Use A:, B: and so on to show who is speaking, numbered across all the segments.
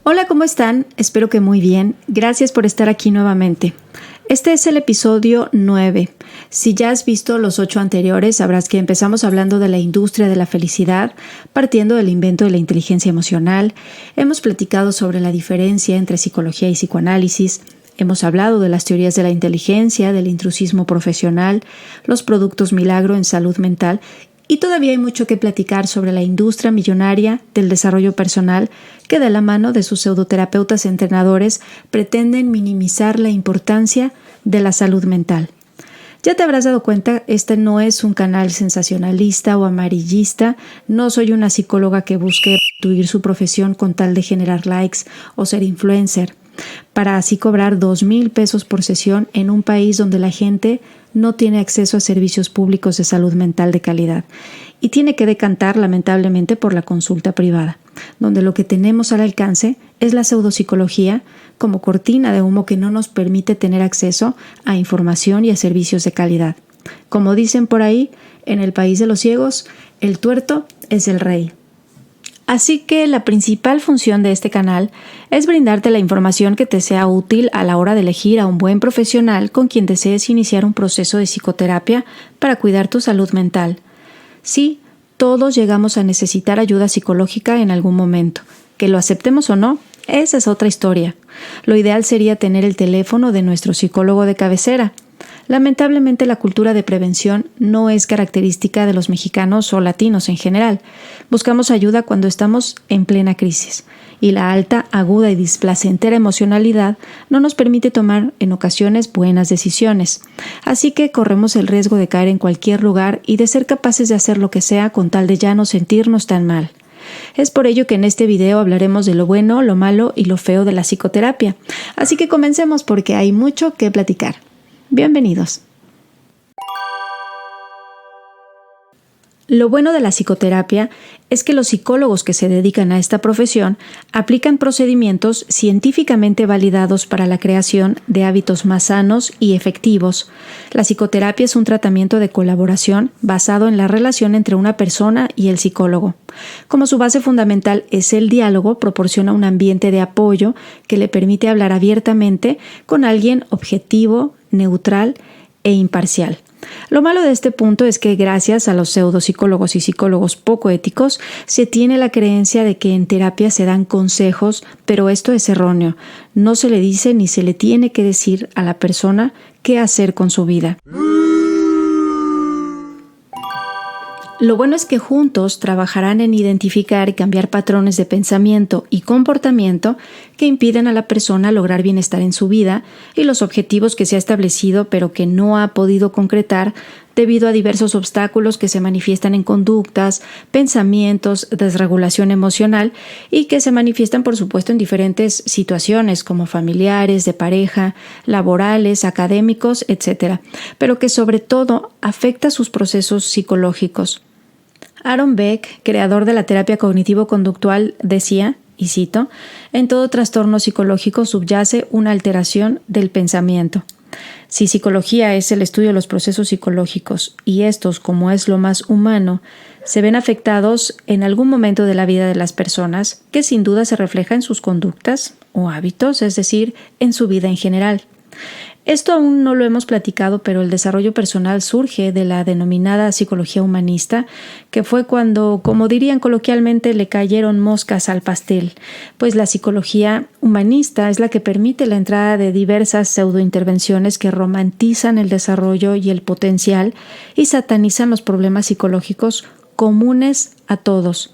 A: Hola, ¿cómo están? Espero que muy bien. Gracias por estar aquí nuevamente. Este es el episodio 9. Si ya has visto los 8 anteriores, sabrás que empezamos hablando de la industria de la felicidad, partiendo del invento de la inteligencia emocional. Hemos platicado sobre la diferencia entre psicología y psicoanálisis. Hemos hablado de las teorías de la inteligencia, del intrusismo profesional, los productos milagro en salud mental. Y todavía hay mucho que platicar sobre la industria millonaria del desarrollo personal que de la mano de sus pseudoterapeutas entrenadores pretenden minimizar la importancia de la salud mental. Ya te habrás dado cuenta, este no es un canal sensacionalista o amarillista, no soy una psicóloga que busque prostituir su profesión con tal de generar likes o ser influencer, para así cobrar 2,000 pesos por sesión en un país donde la gente no tiene acceso a servicios públicos de salud mental de calidad y tiene que decantar lamentablemente por la consulta privada, donde lo que tenemos al alcance es la pseudopsicología como cortina de humo que no nos permite tener acceso a información y a servicios de calidad. Como dicen por ahí, en el país de los ciegos, el tuerto es el rey. Así que la principal función de este canal es brindarte la información que te sea útil a la hora de elegir a un buen profesional con quien desees iniciar un proceso de psicoterapia para cuidar tu salud mental. Sí, todos llegamos a necesitar ayuda psicológica en algún momento. Que lo aceptemos o no, esa es otra historia. Lo ideal sería tener el teléfono de nuestro psicólogo de cabecera. Lamentablemente la cultura de prevención no es característica de los mexicanos o latinos en general. Buscamos ayuda cuando estamos en plena crisis y la alta, aguda y displacentera emocionalidad no nos permite tomar en ocasiones buenas decisiones. Así que corremos el riesgo de caer en cualquier lugar y de ser capaces de hacer lo que sea con tal de ya no sentirnos tan mal. Es por ello que en este video hablaremos de lo bueno, lo malo y lo feo de la psicoterapia. Así que comencemos porque hay mucho que platicar. Bienvenidos. Lo bueno de la psicoterapia es que los psicólogos que se dedican a esta profesión aplican procedimientos científicamente validados para la creación de hábitos más sanos y efectivos. La psicoterapia es un tratamiento de colaboración basado en la relación entre una persona y el psicólogo. Como su base fundamental es el diálogo, proporciona un ambiente de apoyo que le permite hablar abiertamente con alguien objetivo, neutral e imparcial. Lo malo de este punto es que gracias a los pseudopsicólogos y psicólogos poco éticos se tiene la creencia de que en terapia se dan consejos, pero esto es erróneo. No se le dice ni se le tiene que decir a la persona qué hacer con su vida. Lo bueno es que juntos trabajarán en identificar y cambiar patrones de pensamiento y comportamiento que impiden a la persona lograr bienestar en su vida y los objetivos que se ha establecido pero que no ha podido concretar debido a diversos obstáculos que se manifiestan en conductas, pensamientos, desregulación emocional y que se manifiestan por supuesto en diferentes situaciones como familiares, de pareja, laborales, académicos, etc., pero que sobre todo afecta sus procesos psicológicos. Aaron Beck, creador de la terapia cognitivo-conductual, decía, y cito, «En todo trastorno psicológico subyace una alteración del pensamiento». Si psicología es el estudio de los procesos psicológicos y estos, como es lo más humano, se ven afectados en algún momento de la vida de las personas, que sin duda se refleja en sus conductas o hábitos, es decir, en su vida en general. Esto aún no lo hemos platicado, pero el desarrollo personal surge de la denominada psicología humanista, que fue cuando, como dirían coloquialmente, le cayeron moscas al pastel, pues la psicología humanista es la que permite la entrada de diversas pseudointervenciones que romantizan el desarrollo y el potencial y satanizan los problemas psicológicos comunes a todos.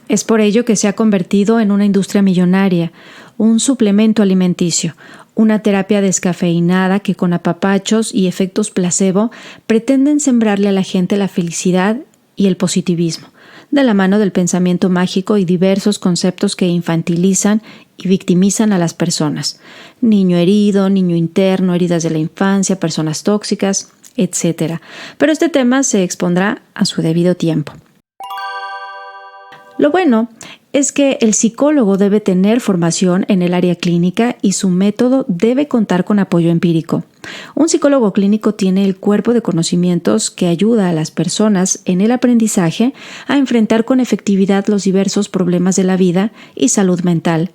A: Es por ello que se ha convertido en una industria millonaria, un suplemento alimenticio, una terapia descafeinada que con apapachos y efectos placebo pretenden sembrarle a la gente la felicidad y el positivismo, de la mano del pensamiento mágico y diversos conceptos que infantilizan y victimizan a las personas. Niño herido, niño interno, heridas de la infancia, personas tóxicas, etc. Pero este tema se expondrá a su debido tiempo. Lo bueno es que el psicólogo debe tener formación en el área clínica y su método debe contar con apoyo empírico. Un psicólogo clínico tiene el cuerpo de conocimientos que ayuda a las personas en el aprendizaje a enfrentar con efectividad los diversos problemas de la vida y salud mental.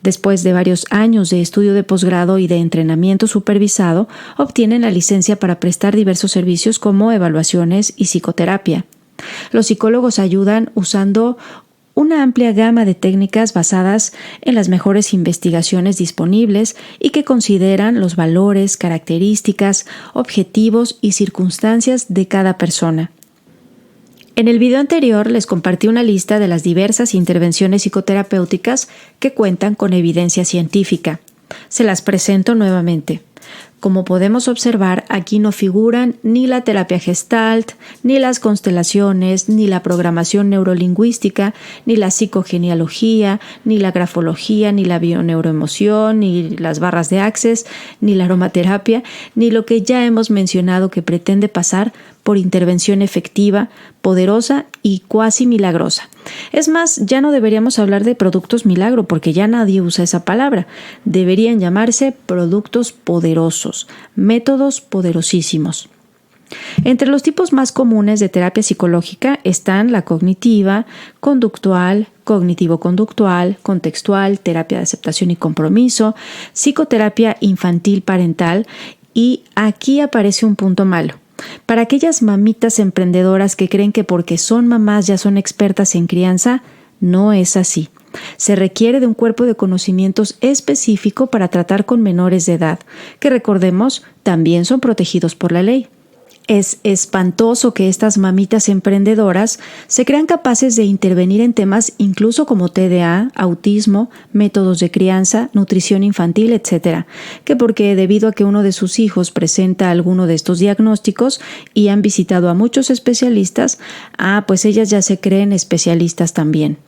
A: Después de varios años de estudio de posgrado y de entrenamiento supervisado, obtienen la licencia para prestar diversos servicios como evaluaciones y psicoterapia. Los psicólogos ayudan usando una amplia gama de técnicas basadas en las mejores investigaciones disponibles y que consideran los valores, características, objetivos y circunstancias de cada persona. En el video anterior les compartí una lista de las diversas intervenciones psicoterapéuticas que cuentan con evidencia científica. Se las presento nuevamente. Como podemos observar, aquí no figuran ni la terapia Gestalt, ni las constelaciones, ni la programación neurolingüística, ni la psicogenealogía, ni la grafología, ni la bioneuroemoción, ni las barras de Access, ni la aromaterapia, ni lo que ya hemos mencionado que pretende pasar por intervención efectiva, poderosa y cuasi milagrosa. Es más, ya no deberíamos hablar de productos milagro porque ya nadie usa esa palabra. Deberían llamarse productos poderosos, métodos poderosísimos. Entre los tipos más comunes de terapia psicológica están la cognitiva, conductual, cognitivo-conductual, contextual, terapia de aceptación y compromiso, psicoterapia infantil parental y aquí aparece un punto malo. Para aquellas mamitas emprendedoras que creen que porque son mamás ya son expertas en crianza, no es así. Se requiere de un cuerpo de conocimientos específico para tratar con menores de edad, que recordemos también son protegidos por la ley. Es espantoso que estas mamitas emprendedoras se crean capaces de intervenir en temas incluso como TDA, autismo, métodos de crianza, nutrición infantil, etc. Que porque debido a que uno de sus hijos presenta alguno de estos diagnósticos y han visitado a muchos especialistas, pues ellas ya se creen especialistas también.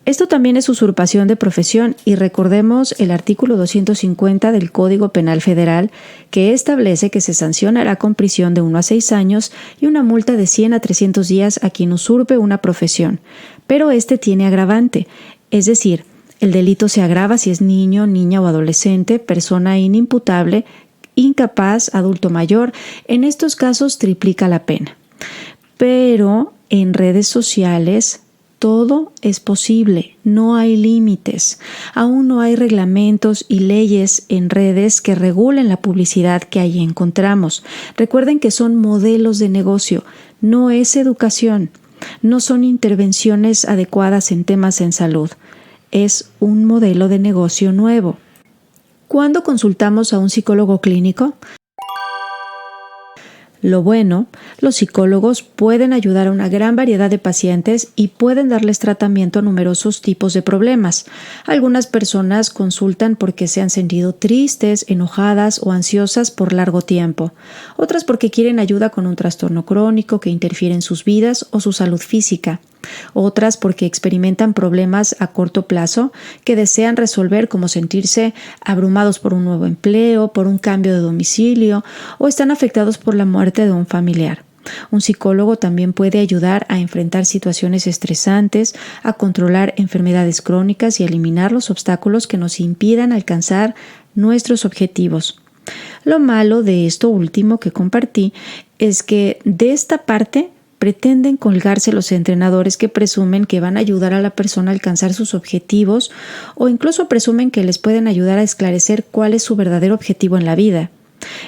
A: Esto también es usurpación de profesión y recordemos el artículo 250 del Código Penal Federal que establece que se sancionará con prisión de 1 a 6 años y una multa de 100 a 300 días a quien usurpe una profesión. Pero este tiene agravante, es decir, el delito se agrava si es niño, niña o adolescente, persona inimputable, incapaz, adulto mayor. En estos casos triplica la pena. Pero en redes sociales todo es posible, no hay límites. Aún no hay reglamentos y leyes en redes que regulen la publicidad que ahí encontramos. Recuerden que son modelos de negocio, no es educación, no son intervenciones adecuadas en temas en salud. Es un modelo de negocio nuevo. ¿Cuándo consultamos a un psicólogo clínico? Lo bueno, los psicólogos pueden ayudar a una gran variedad de pacientes y pueden darles tratamiento a numerosos tipos de problemas. Algunas personas consultan porque se han sentido tristes, enojadas o ansiosas por largo tiempo. Otras porque quieren ayuda con un trastorno crónico que interfiere en sus vidas o su salud física. Otras porque experimentan problemas a corto plazo que desean resolver, como sentirse abrumados por un nuevo empleo, por un cambio de domicilio o están afectados por la muerte de un familiar. Un psicólogo también puede ayudar a enfrentar situaciones estresantes, a controlar enfermedades crónicas y a eliminar los obstáculos que nos impidan alcanzar nuestros objetivos. Lo malo de esto último que compartí es que de esta parte pretenden colgarse los entrenadores que presumen que van a ayudar a la persona a alcanzar sus objetivos o incluso presumen que les pueden ayudar a esclarecer cuál es su verdadero objetivo en la vida.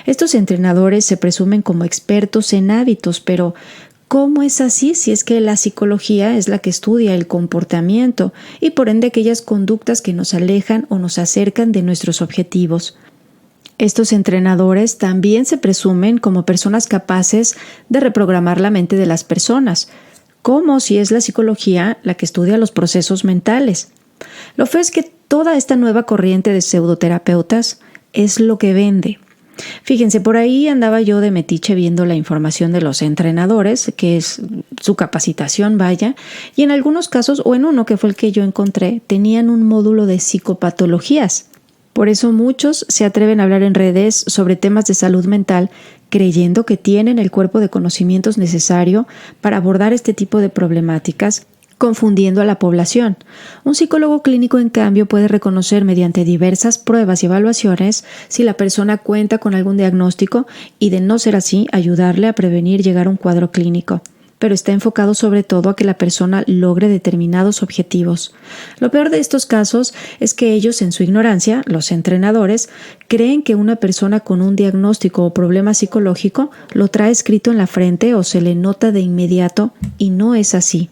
A: Estos entrenadores se presumen como expertos en hábitos, pero ¿cómo es así si es que la psicología es la que estudia el comportamiento y por ende aquellas conductas que nos alejan o nos acercan de nuestros objetivos? Estos entrenadores también se presumen como personas capaces de reprogramar la mente de las personas, como si es la psicología la que estudia los procesos mentales. Lo feo es que toda esta nueva corriente de pseudoterapeutas es lo que vende. Fíjense, por ahí andaba yo de metiche viendo la información de los entrenadores, que es su capacitación, vaya, y en algunos casos, o en uno que fue el que yo encontré, tenían un módulo de psicopatologías. Por eso muchos se atreven a hablar en redes sobre temas de salud mental creyendo que tienen el cuerpo de conocimientos necesario para abordar este tipo de problemáticas, confundiendo a la población. Un psicólogo clínico, en cambio, puede reconocer mediante diversas pruebas y evaluaciones si la persona cuenta con algún diagnóstico y, de no ser así, ayudarle a prevenir llegar a un cuadro clínico. pero está enfocado sobre todo a que la persona logre determinados objetivos. Lo peor de estos casos es que ellos, en su ignorancia, los entrenadores, creen que una persona con un diagnóstico o problema psicológico lo trae escrito en la frente o se le nota de inmediato, y no es así.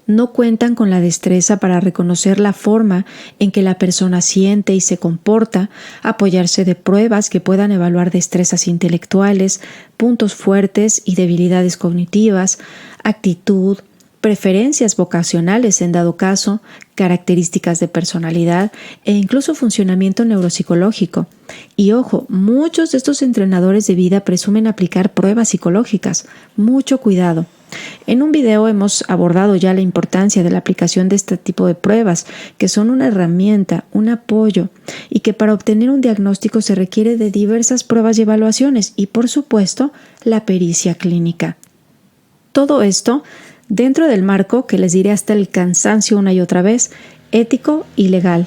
A: No cuentan con la destreza para reconocer la forma en que la persona siente y se comporta, apoyarse de pruebas que puedan evaluar destrezas intelectuales, puntos fuertes y debilidades cognitivas, actitud, preferencias vocacionales en dado caso, características de personalidad e incluso funcionamiento neuropsicológico. Y ojo, muchos de estos entrenadores de vida presumen aplicar pruebas psicológicas. Mucho cuidado. En un video hemos abordado ya la importancia de la aplicación de este tipo de pruebas, que son una herramienta, un apoyo, y que para obtener un diagnóstico se requiere de diversas pruebas y evaluaciones y, por supuesto, la pericia clínica. Todo esto dentro del marco, que les diré hasta el cansancio una y otra vez, ético y legal.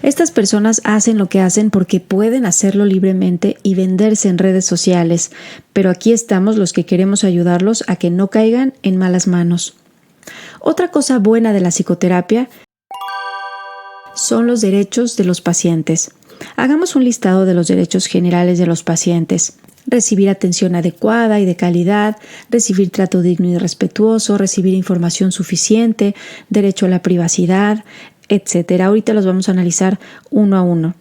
A: Estas personas hacen lo que hacen porque pueden hacerlo libremente y venderse en redes sociales, pero aquí estamos los que queremos ayudarlos a que no caigan en malas manos. Otra cosa buena de la psicoterapia son los derechos de los pacientes. Hagamos un listado de los derechos generales de los pacientes. Recibir atención adecuada y de calidad, recibir trato digno y respetuoso, recibir información suficiente, derecho a la privacidad, etc. Ahorita los vamos a analizar uno a uno.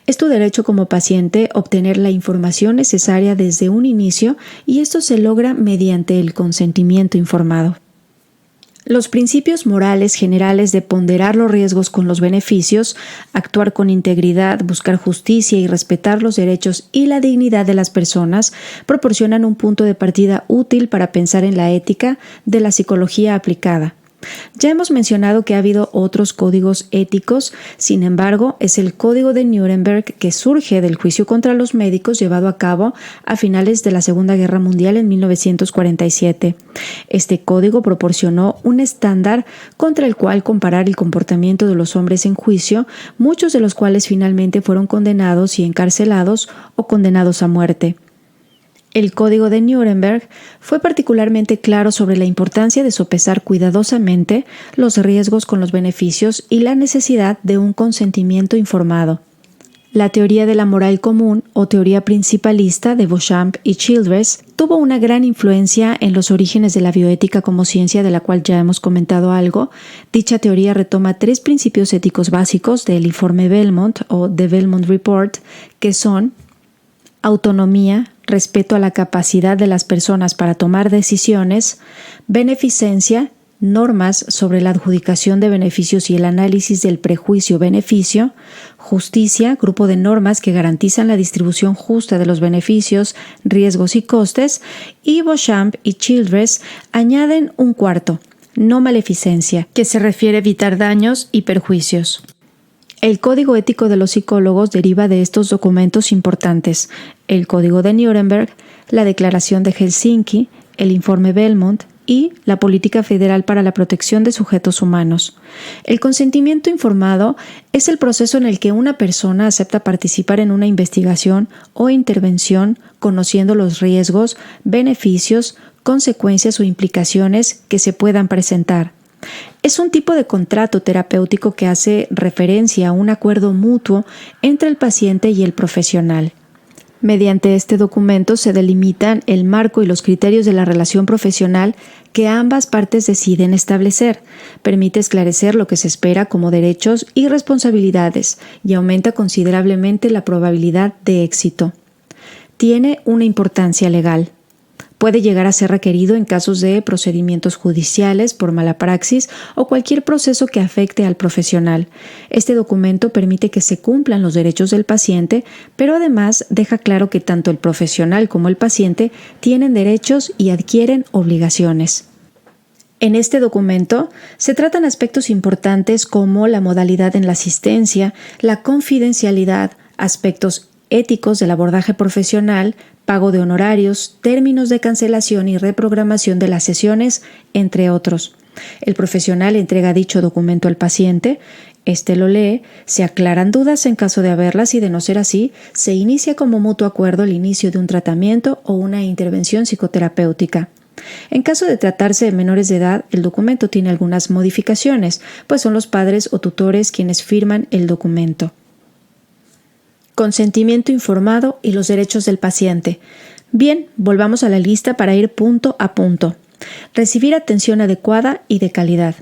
A: Es tu derecho como paciente obtener la información necesaria desde un inicio, y esto se logra mediante el consentimiento informado. Los principios morales generales de ponderar los riesgos con los beneficios, actuar con integridad, buscar justicia y respetar los derechos y la dignidad de las personas proporcionan un punto de partida útil para pensar en la ética de la psicología aplicada. Ya hemos mencionado que ha habido otros códigos éticos, sin embargo, es el Código de Nuremberg que surge del juicio contra los médicos llevado a cabo a finales de la Segunda Guerra Mundial en 1947. Este código proporcionó un estándar contra el cual comparar el comportamiento de los hombres en juicio, muchos de los cuales finalmente fueron condenados y encarcelados o condenados a muerte. El Código de Nuremberg fue particularmente claro sobre la importancia de sopesar cuidadosamente los riesgos con los beneficios y la necesidad de un consentimiento informado. La teoría de la moral común o teoría principalista de Beauchamp y Childress tuvo una gran influencia en los orígenes de la bioética como ciencia, de la cual ya hemos comentado algo. Dicha teoría retoma 3 principios éticos básicos del informe Belmont o The Belmont Report, que son autonomía, respeto a la capacidad de las personas para tomar decisiones, beneficencia, normas sobre la adjudicación de beneficios y el análisis del prejuicio-beneficio, justicia, grupo de normas que garantizan la distribución justa de los beneficios, riesgos y costes, y Beauchamp y Childress añaden un cuarto, no maleficencia, que se refiere a evitar daños y perjuicios. El Código Ético de los Psicólogos deriva de estos documentos importantes: el Código de Nuremberg, la Declaración de Helsinki, el Informe Belmont y la Política Federal para la Protección de Sujetos Humanos. El consentimiento informado es el proceso en el que una persona acepta participar en una investigación o intervención conociendo los riesgos, beneficios, consecuencias o implicaciones que se puedan presentar. Es un tipo de contrato terapéutico que hace referencia a un acuerdo mutuo entre el paciente y el profesional. Mediante este documento se delimitan el marco y los criterios de la relación profesional que ambas partes deciden establecer. Permite esclarecer lo que se espera como derechos y responsabilidades y aumenta considerablemente la probabilidad de éxito. Tiene una importancia legal. Puede llegar a ser requerido en casos de procedimientos judiciales por mala praxis o cualquier proceso que afecte al profesional. Este documento permite que se cumplan los derechos del paciente, pero además deja claro que tanto el profesional como el paciente tienen derechos y adquieren obligaciones. En este documento se tratan aspectos importantes como la modalidad en la asistencia, la confidencialidad, aspectos éticos del abordaje profesional, pago de honorarios, términos de cancelación y reprogramación de las sesiones, entre otros. El profesional entrega dicho documento al paciente, éste lo lee, se aclaran dudas en caso de haberlas y, de no ser así, se inicia como mutuo acuerdo el inicio de un tratamiento o una intervención psicoterapéutica. En caso de tratarse de menores de edad, el documento tiene algunas modificaciones, pues son los padres o tutores quienes firman el documento. Consentimiento informado y los derechos del paciente. Bien, volvamos a la lista para ir punto a punto. Recibir atención adecuada y de calidad.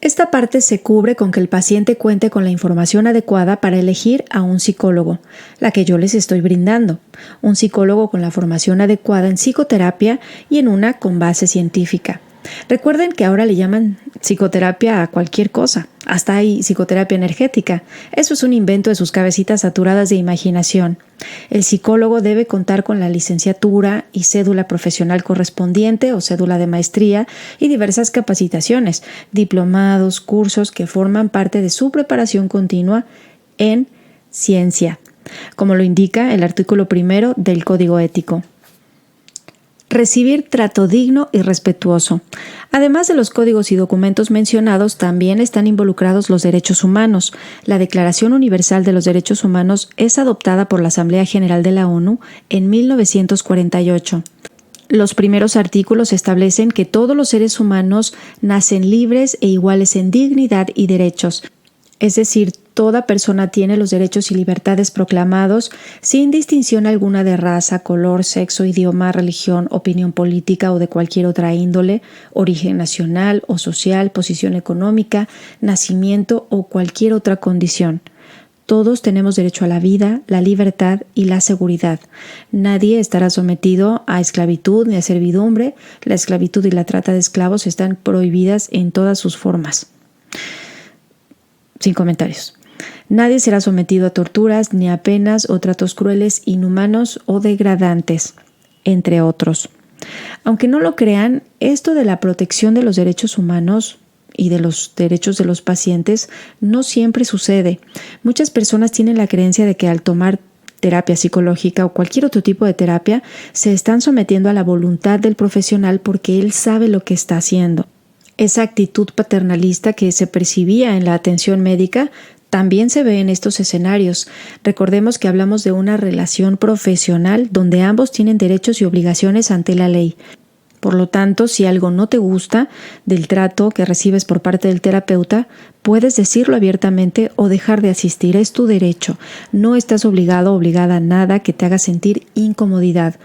A: Esta parte se cubre con que el paciente cuente con la información adecuada para elegir a un psicólogo, la que yo les estoy brindando, un psicólogo con la formación adecuada en psicoterapia y en una con base científica. Recuerden que ahora le llaman psicoterapia a cualquier cosa, hasta hay psicoterapia energética. Eso es un invento de sus cabecitas saturadas de imaginación. El psicólogo debe contar con la licenciatura y cédula profesional correspondiente o cédula de maestría y diversas capacitaciones, diplomados, cursos que forman parte de su preparación continua en ciencia, como lo indica el artículo 1 del Código Ético. Recibir trato digno y respetuoso. Además de los códigos y documentos mencionados, también están involucrados los derechos humanos. La Declaración Universal de los Derechos Humanos es adoptada por la Asamblea General de la ONU en 1948. Los primeros artículos establecen que todos los seres humanos nacen libres e iguales en dignidad y derechos. Es decir, toda persona tiene los derechos y libertades proclamados sin distinción alguna de raza, color, sexo, idioma, religión, opinión política o de cualquier otra índole, origen nacional o social, posición económica, nacimiento o cualquier otra condición. Todos tenemos derecho a la vida, la libertad y la seguridad. Nadie estará sometido a esclavitud ni a servidumbre. La esclavitud y la trata de esclavos están prohibidas en todas sus formas. Sin comentarios. Nadie será sometido a torturas ni a penas o tratos crueles, inhumanos o degradantes, entre otros. Aunque no lo crean, esto de la protección de los derechos humanos y de los derechos de los pacientes no siempre sucede. Muchas personas tienen la creencia de que al tomar terapia psicológica o cualquier otro tipo de terapia se están sometiendo a la voluntad del profesional porque él sabe lo que está haciendo. Esa actitud paternalista que se percibía en la atención médica también se ve en estos escenarios. Recordemos que hablamos de una relación profesional donde ambos tienen derechos y obligaciones ante la ley. Por lo tanto, si algo no te gusta del trato que recibes por parte del terapeuta, puedes decirlo abiertamente o dejar de asistir. Es tu derecho. No estás obligado o obligada a nada que te haga sentir incomodidad.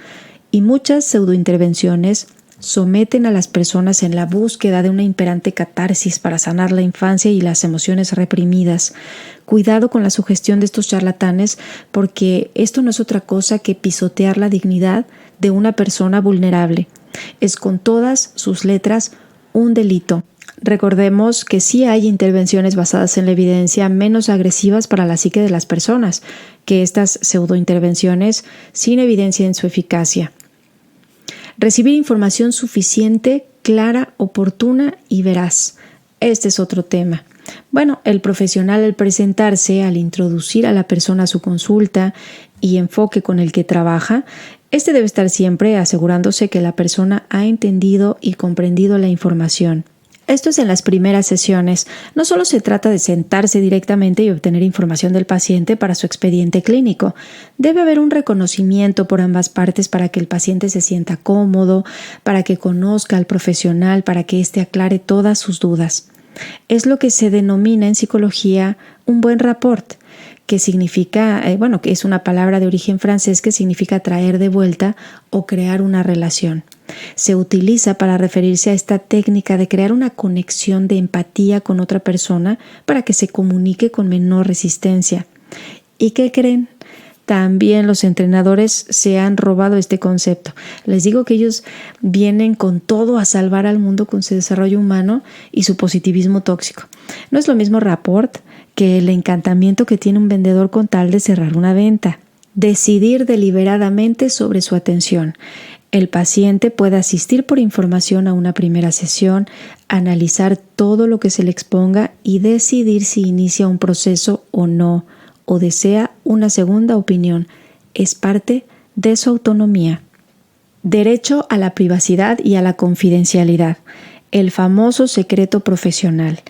A: Y muchas pseudointervenciones someten a las personas en la búsqueda de una imperante catarsis para sanar la infancia y las emociones reprimidas. Cuidado con la sugestión de estos charlatanes, porque esto no es otra cosa que pisotear la dignidad de una persona vulnerable. Es con todas sus letras un delito. Recordemos que sí hay intervenciones basadas en la evidencia menos agresivas para la psique de las personas que estas pseudointervenciones sin evidencia en su eficacia. Recibir información suficiente, clara, oportuna y veraz. Este es otro tema. Bueno, el profesional al presentarse, al introducir a la persona a su consulta y enfoque con el que trabaja, este debe estar siempre asegurándose que la persona ha entendido y comprendido la información. Esto es en las primeras sesiones. No solo se trata de sentarse directamente y obtener información del paciente para su expediente clínico. Debe haber un reconocimiento por ambas partes para que el paciente se sienta cómodo, para que conozca al profesional, para que éste aclare todas sus dudas. Es lo que se denomina en psicología un buen rapport, que significa, que es una palabra de origen francés que significa traer de vuelta o crear una relación. Se utiliza para referirse a esta técnica de crear una conexión de empatía con otra persona para que se comunique con menor resistencia. ¿Y qué creen? También los entrenadores se han robado este concepto. Les digo que ellos vienen con todo a salvar al mundo con su desarrollo humano y su positivismo tóxico. No es lo mismo rapport que el encantamiento que tiene un vendedor con tal de cerrar una venta. Decidir deliberadamente sobre su atención. El paciente puede asistir por información a una primera sesión, analizar todo lo que se le exponga y decidir si inicia un proceso o no, o desea una segunda opinión. Es parte de su autonomía. Derecho a la privacidad y a la confidencialidad. el famoso secreto profesional.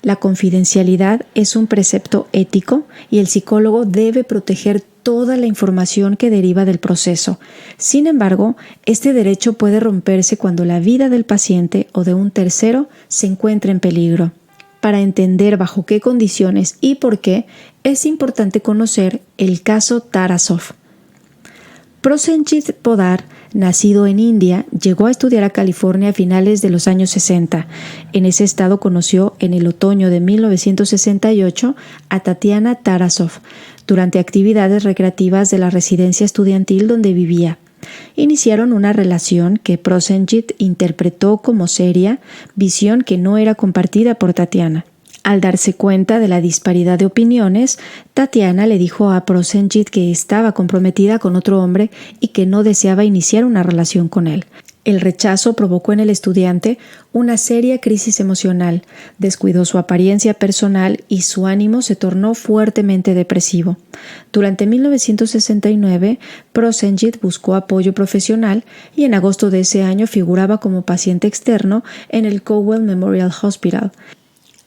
A: La confidencialidad es un precepto ético y el psicólogo debe proteger toda la información que deriva del proceso. Sin embargo, este derecho puede romperse cuando la vida del paciente o de un tercero se encuentra en peligro. Para entender bajo qué condiciones y por qué, es importante conocer el caso Tarasov. Prosenjit Poddar, nacido en India, llegó a estudiar a California a finales de los años 60. En ese estado conoció en el otoño de 1968 a Tatiana Tarasov durante actividades recreativas de la residencia estudiantil donde vivía. Iniciaron una relación que Prosenjit interpretó como seria, visión que no era compartida por Tatiana. Al darse cuenta de la disparidad de opiniones, Tatiana le dijo a Prosenjit que estaba comprometida con otro hombre y que no deseaba iniciar una relación con él. El rechazo provocó en el estudiante una seria crisis emocional, descuidó su apariencia personal y su ánimo se tornó fuertemente depresivo. Durante 1969, Prosenjit buscó apoyo profesional y en agosto de ese año figuraba como paciente externo en el Cowell Memorial Hospital.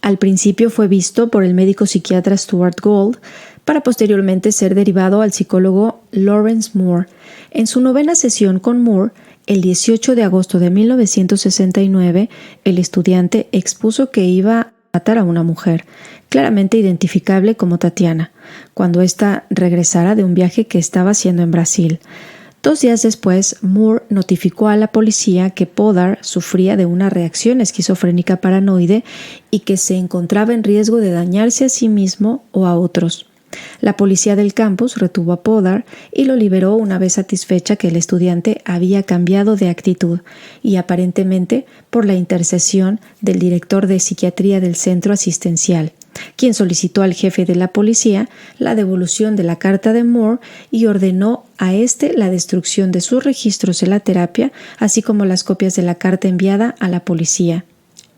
A: Al principio fue visto por el médico psiquiatra Stuart Gould, para posteriormente ser derivado al psicólogo Lawrence Moore. En su 9ª sesión con Moore, el 18 de agosto de 1969, el estudiante expuso que iba a matar a una mujer, claramente identificable como Tatiana, cuando ésta regresara de un viaje que estaba haciendo en Brasil. 2 días después, Moore notificó a la policía que Poddar sufría de una reacción esquizofrénica paranoide y que se encontraba en riesgo de dañarse a sí mismo o a otros. La policía del campus retuvo a Poddar y lo liberó una vez satisfecha que el estudiante había cambiado de actitud y aparentemente por la intercesión del director de psiquiatría del centro asistencial, quien solicitó al jefe de la policía la devolución de la carta de Moore y ordenó a éste la destrucción de sus registros en la terapia, así como las copias de la carta enviada a la policía.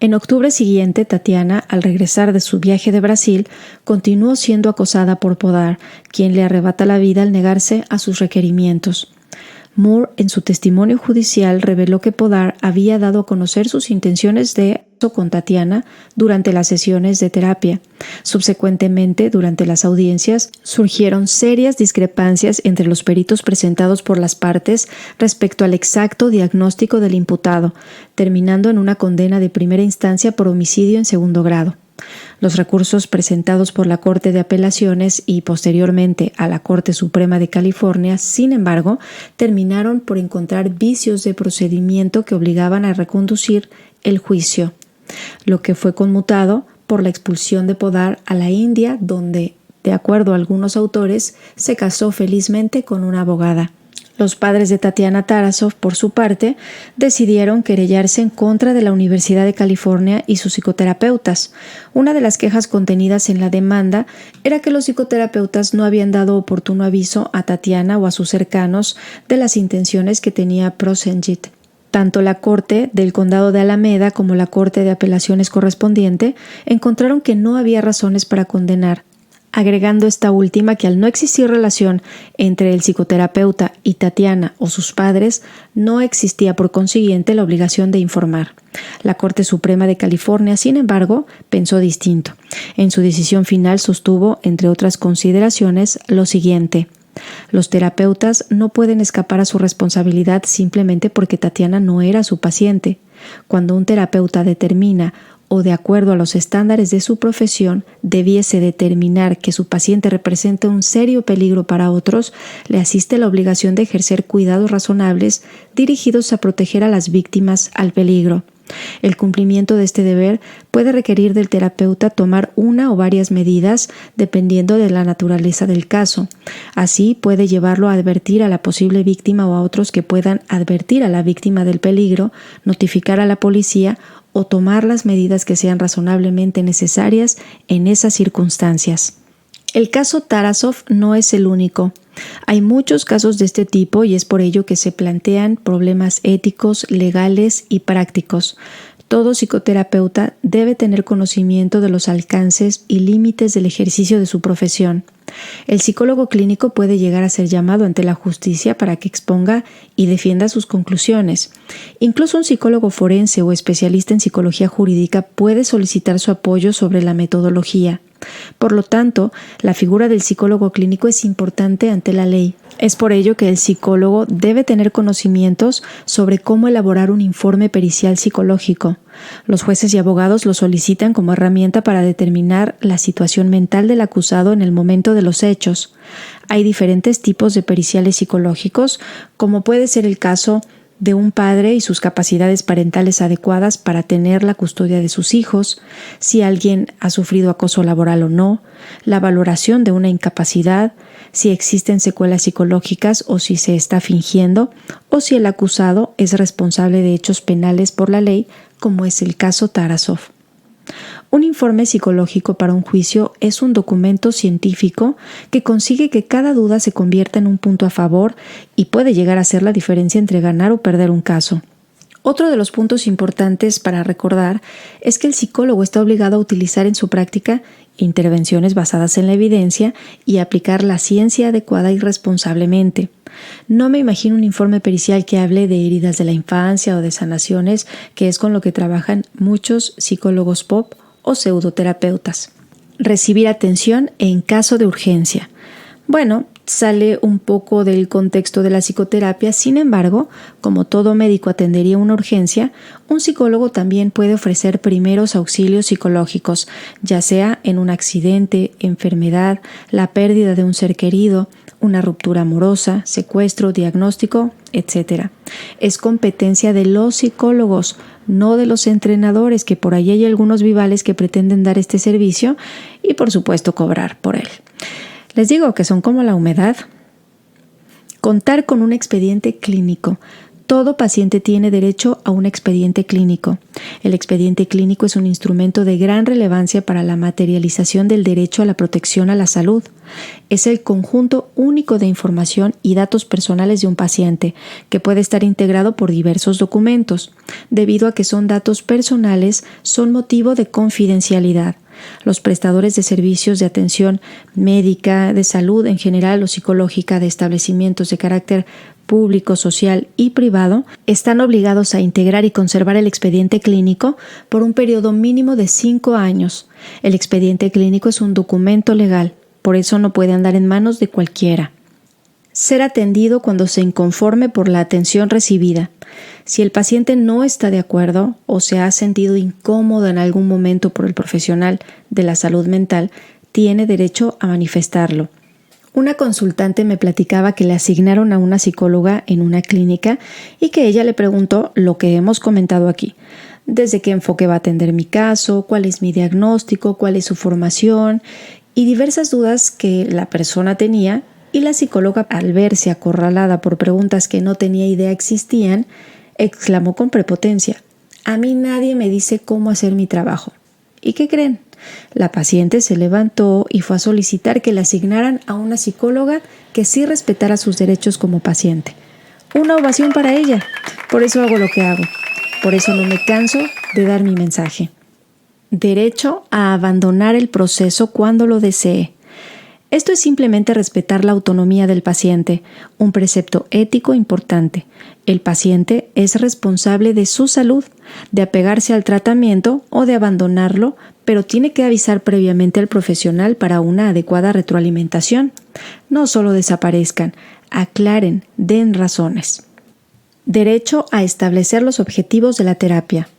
A: En octubre siguiente, Tatiana, al regresar de su viaje de Brasil, continuó siendo acosada por Poddar, quien le arrebata la vida al negarse a sus requerimientos. Moore, en su testimonio judicial, reveló que Poddar había dado a conocer sus intenciones de con Tatiana durante las sesiones de terapia. Subsecuentemente, durante las audiencias, surgieron serias discrepancias entre los peritos presentados por las partes respecto al exacto diagnóstico del imputado, terminando en una condena de primera instancia por homicidio en segundo grado. Los recursos presentados por la Corte de Apelaciones y posteriormente a la Corte Suprema de California, sin embargo, terminaron por encontrar vicios de procedimiento que obligaban a reconducir el juicio, lo que fue conmutado por la expulsión de Poddar a la India, donde, de acuerdo a algunos autores, se casó felizmente con una abogada. Los padres de Tatiana Tarasov, por su parte, decidieron querellarse en contra de la Universidad de California y sus psicoterapeutas. Una de las quejas contenidas en la demanda era que los psicoterapeutas no habían dado oportuno aviso a Tatiana o a sus cercanos de las intenciones que tenía Prosenjit. Tanto la Corte del Condado de Alameda como la Corte de Apelaciones correspondiente encontraron que no había razones para condenar, agregando esta última que al no existir relación entre el psicoterapeuta y Tatiana o sus padres, no existía por consiguiente la obligación de informar. La Corte Suprema de California, sin embargo, pensó distinto. En su decisión final sostuvo, entre otras consideraciones, lo siguiente: los terapeutas no pueden escapar a su responsabilidad simplemente porque Tatiana no era su paciente. Cuando un terapeuta determina o de acuerdo a los estándares de su profesión debiese determinar que su paciente representa un serio peligro para otros, le asiste la obligación de ejercer cuidados razonables dirigidos a proteger a las víctimas al peligro. El cumplimiento de este deber puede requerir del terapeuta tomar una o varias medidas dependiendo de la naturaleza del caso. Así puede llevarlo a advertir a la posible víctima o a otros que puedan advertir a la víctima del peligro, notificar a la policía o tomar las medidas que sean razonablemente necesarias en esas circunstancias. El caso Tarasov no es el único. Hay muchos casos de este tipo y es por ello que se plantean problemas éticos, legales y prácticos. Todo psicoterapeuta debe tener conocimiento de los alcances y límites del ejercicio de su profesión. El psicólogo clínico puede llegar a ser llamado ante la justicia para que exponga y defienda sus conclusiones. Incluso un psicólogo forense o especialista en psicología jurídica puede solicitar su apoyo sobre la metodología. Por lo tanto, la figura del psicólogo clínico es importante ante la ley. Es por ello que el psicólogo debe tener conocimientos sobre cómo elaborar un informe pericial psicológico. Los jueces y abogados lo solicitan como herramienta para determinar la situación mental del acusado en el momento de los hechos. Hay diferentes tipos de periciales psicológicos, como puede ser el caso de un padre y sus capacidades parentales adecuadas para tener la custodia de sus hijos, si alguien ha sufrido acoso laboral o no, la valoración de una incapacidad, si existen secuelas psicológicas o si se está fingiendo, o si el acusado es responsable de hechos penales por la ley, como es el caso Tarasov. Un informe psicológico para un juicio es un documento científico que consigue que cada duda se convierta en un punto a favor y puede llegar a ser la diferencia entre ganar o perder un caso. Otro de los puntos importantes para recordar es que el psicólogo está obligado a utilizar en su práctica intervenciones basadas en la evidencia y aplicar la ciencia adecuada y responsablemente. No me imagino un informe pericial que hable de heridas de la infancia o de sanaciones, que es con lo que trabajan muchos psicólogos pop o pseudoterapeutas. Recibir atención en caso de urgencia. Bueno, sale un poco del contexto de la psicoterapia, sin embargo, como todo médico atendería una urgencia, un psicólogo también puede ofrecer primeros auxilios psicológicos, ya sea en un accidente, enfermedad, la pérdida de un ser querido, una ruptura amorosa, secuestro, diagnóstico, etc. Es competencia de los psicólogos, no de los entrenadores, que por ahí hay algunos vivales que pretenden dar este servicio y por supuesto cobrar por él. Les digo que son como la humedad. Contar con un expediente clínico. Todo paciente tiene derecho a un expediente clínico. El expediente clínico es un instrumento de gran relevancia para la materialización del derecho a la protección a la salud. Es el conjunto único de información y datos personales de un paciente, que puede estar integrado por diversos documentos. Debido a que son datos personales, son motivo de confidencialidad. Los prestadores de servicios de atención médica, de salud en general o psicológica de establecimientos de carácter público, social y privado están obligados a integrar y conservar el expediente clínico por un periodo mínimo de 5 años. El expediente clínico es un documento legal, por eso no puede andar en manos de cualquiera. Ser atendido cuando se inconforme por la atención recibida. Si el paciente no está de acuerdo o se ha sentido incómodo en algún momento por el profesional de la salud mental, tiene derecho a manifestarlo. Una consultante me platicaba que le asignaron a una psicóloga en una clínica y que ella le preguntó lo que hemos comentado aquí. Desde qué enfoque va a atender mi caso, cuál es mi diagnóstico, cuál es su formación y diversas dudas que la persona tenía, y la psicóloga, al verse acorralada por preguntas que no tenía idea existían, exclamó con prepotencia: «A mí nadie me dice cómo hacer mi trabajo». ¿Y qué creen? La paciente se levantó y fue a solicitar que le asignaran a una psicóloga que sí respetara sus derechos como paciente. Una ovación para ella. Por eso hago lo que hago. Por eso no me canso de dar mi mensaje. Derecho a abandonar el proceso cuando lo desee. Esto es simplemente respetar la autonomía del paciente, un precepto ético importante. El paciente es responsable de su salud, de apegarse al tratamiento o de abandonarlo, pero tiene que avisar previamente al profesional para una adecuada retroalimentación. No solo desaparezcan, aclaren, den razones. Derecho a establecer los objetivos de la terapia.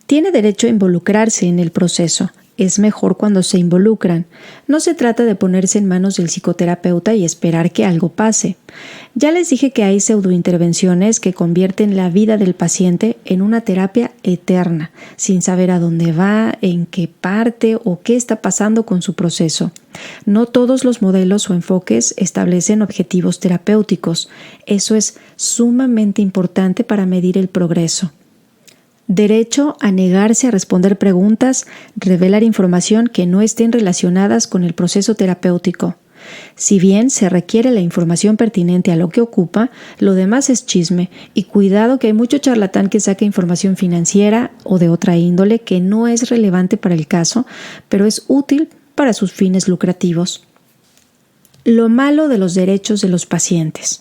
A: Tiene derecho a involucrarse en el proceso. Es mejor cuando se involucran. No se trata de ponerse en manos del psicoterapeuta y esperar que algo pase. Ya les dije que hay pseudointervenciones que convierten la vida del paciente en una terapia eterna, sin saber a dónde va, en qué parte o qué está pasando con su proceso. No todos los modelos o enfoques establecen objetivos terapéuticos. Eso es sumamente importante para medir el progreso. Derecho a negarse a responder preguntas, revelar información que no estén relacionadas con el proceso terapéutico. Si bien se requiere la información pertinente a lo que ocupa, lo demás es chisme, y cuidado que hay mucho charlatán que saca información financiera o de otra índole que no es relevante para el caso, pero es útil para sus fines lucrativos. Lo malo de los derechos de los pacientes.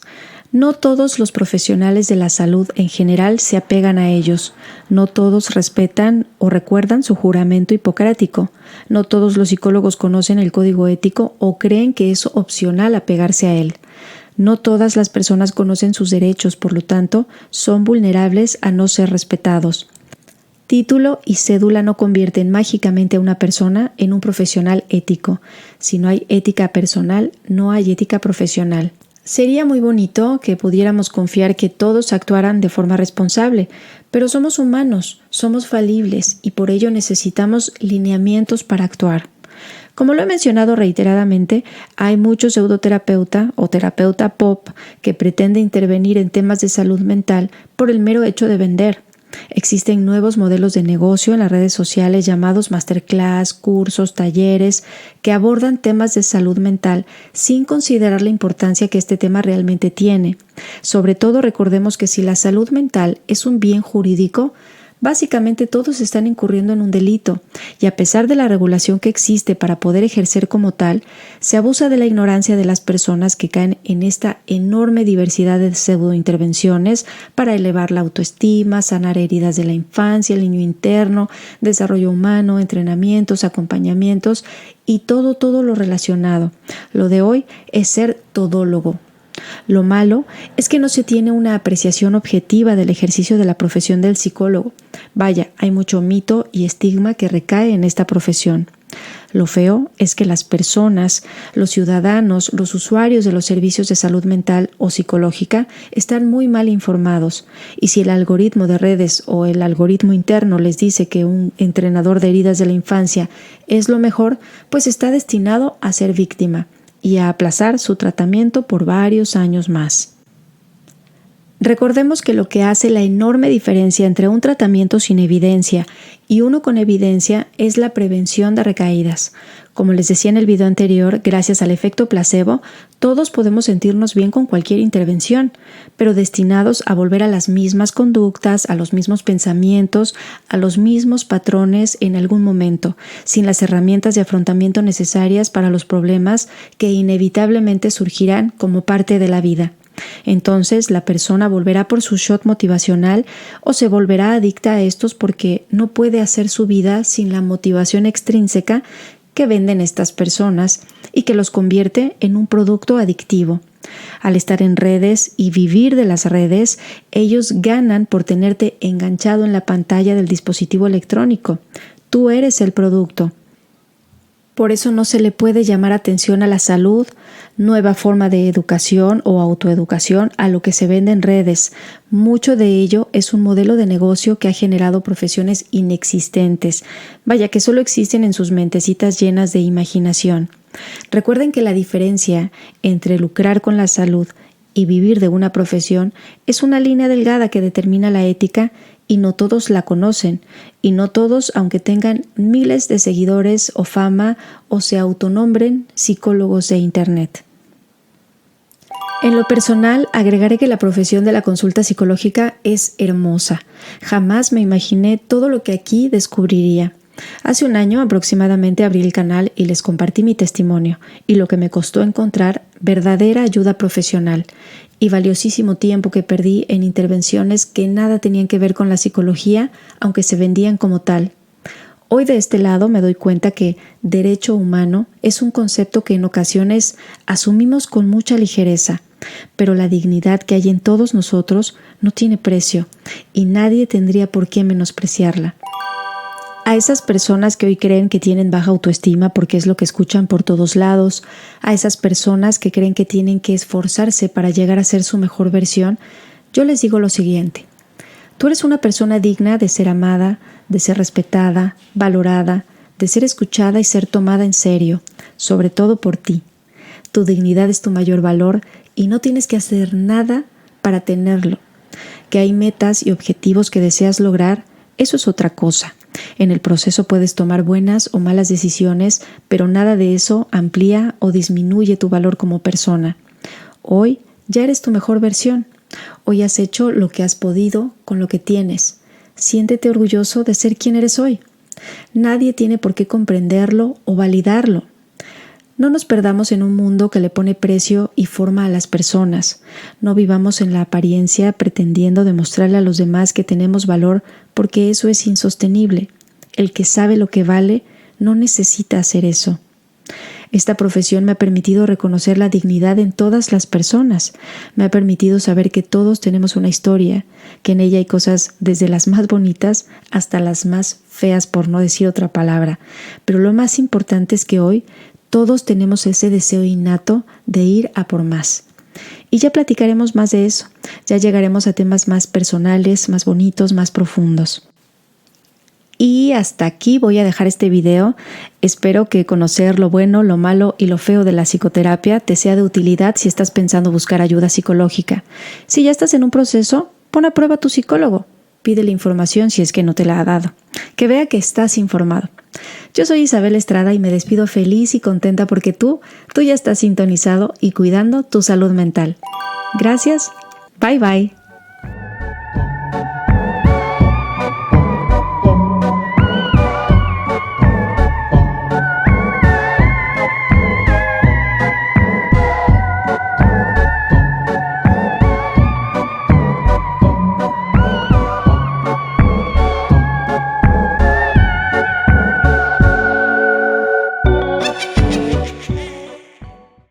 A: No todos los profesionales de la salud en general se apegan a ellos. No todos respetan o recuerdan su juramento hipocrático. No todos los psicólogos conocen el código ético o creen que es opcional apegarse a él. No todas las personas conocen sus derechos, por lo tanto, son vulnerables a no ser respetados. Título y cédula no convierten mágicamente a una persona en un profesional ético. Si no hay ética personal, no hay ética profesional. Sería muy bonito que pudiéramos confiar que todos actuaran de forma responsable, pero somos humanos, somos falibles y por ello necesitamos lineamientos para actuar. Como lo he mencionado reiteradamente, hay mucho pseudoterapeuta o terapeuta pop que pretende intervenir en temas de salud mental por el mero hecho de vender. Existen nuevos modelos de negocio en las redes sociales llamados masterclass, cursos, talleres que abordan temas de salud mental sin considerar la importancia que este tema realmente tiene. Sobre todo recordemos que si la salud mental es un bien jurídico, básicamente todos están incurriendo en un delito y a pesar de la regulación que existe para poder ejercer como tal, se abusa de la ignorancia de las personas que caen en esta enorme diversidad de pseudointervenciones para elevar la autoestima, sanar heridas de la infancia, el niño interno, desarrollo humano, entrenamientos, acompañamientos y todo lo relacionado. Lo de hoy es ser todólogo. Lo malo es que no se tiene una apreciación objetiva del ejercicio de la profesión del psicólogo. Vaya, hay mucho mito y estigma que recae en esta profesión. Lo feo es que las personas, los ciudadanos, los usuarios de los servicios de salud mental o psicológica están muy mal informados y si el algoritmo de redes o el algoritmo interno les dice que un entrenador de heridas de la infancia es lo mejor, pues está destinado a ser víctima y a aplazar su tratamiento por varios años más. Recordemos que lo que hace la enorme diferencia entre un tratamiento sin evidencia y uno con evidencia es la prevención de recaídas. Como les decía en el video anterior, gracias al efecto placebo, todos podemos sentirnos bien con cualquier intervención, pero destinados a volver a las mismas conductas, a los mismos pensamientos, a los mismos patrones en algún momento, sin las herramientas de afrontamiento necesarias para los problemas que inevitablemente surgirán como parte de la vida. Entonces la persona volverá por su shot motivacional o se volverá adicta a estos porque no puede hacer su vida sin la motivación extrínseca que venden estas personas y que los convierte en un producto adictivo. Al estar en redes y vivir de las redes, ellos ganan por tenerte enganchado en la pantalla del dispositivo electrónico. Tú eres el producto. Por eso no se le puede llamar atención a la salud, nueva forma de educación o autoeducación a lo que se vende en redes. Mucho de ello es un modelo de negocio que ha generado profesiones inexistentes. Vaya que solo existen en sus mentecitas llenas de imaginación. Recuerden que la diferencia entre lucrar con la salud y vivir de una profesión es una línea delgada que determina la ética y no todos la conocen, y no todos, aunque tengan miles de seguidores o fama o se autonombren psicólogos de Internet. En lo personal, agregaré que la profesión de la consulta psicológica es hermosa. Jamás me imaginé todo lo que aquí descubriría. Hace un año aproximadamente abrí el canal y les compartí mi testimonio y lo que me costó encontrar verdadera ayuda profesional y valiosísimo tiempo que perdí en intervenciones que nada tenían que ver con la psicología, aunque se vendían como tal. Hoy de este lado me doy cuenta que derecho humano es un concepto que en ocasiones asumimos con mucha ligereza, pero la dignidad que hay en todos nosotros no tiene precio y nadie tendría por qué menospreciarla. A esas personas que hoy creen que tienen baja autoestima porque es lo que escuchan por todos lados, a esas personas que creen que tienen que esforzarse para llegar a ser su mejor versión, yo les digo lo siguiente. Tú eres una persona digna de ser amada, de ser respetada, valorada, de ser escuchada y ser tomada en serio, sobre todo por ti. Tu dignidad es tu mayor valor y no tienes que hacer nada para tenerlo. Que hay metas y objetivos que deseas lograr, eso es otra cosa. En el proceso puedes tomar buenas o malas decisiones, pero nada de eso amplía o disminuye tu valor como persona. Hoy ya eres tu mejor versión. Hoy has hecho lo que has podido con lo que tienes. Siéntete orgulloso de ser quien eres hoy. Nadie tiene por qué comprenderlo o validarlo. No nos perdamos en un mundo que le pone precio y forma a las personas. No vivamos en la apariencia pretendiendo demostrarle a los demás que tenemos valor, porque eso es insostenible. El que sabe lo que vale no necesita hacer eso. Esta profesión me ha permitido reconocer la dignidad en todas las personas. Me ha permitido saber que todos tenemos una historia, que en ella hay cosas desde las más bonitas hasta las más feas, por no decir otra palabra. Pero lo más importante es que hoy todos tenemos ese deseo innato de ir a por más. Y ya platicaremos más de eso. Ya llegaremos a temas más personales, más bonitos, más profundos. Y hasta aquí voy a dejar este video. Espero que conocer lo bueno, lo malo y lo feo de la psicoterapia te sea de utilidad si estás pensando buscar ayuda psicológica. Si ya estás en un proceso, pon a prueba a tu psicólogo. Pídele información si es que no te la ha dado. Que vea que estás informado. Yo soy Isabel Estrada y me despido feliz y contenta porque tú ya estás sintonizado y cuidando tu salud mental. Gracias. Bye bye.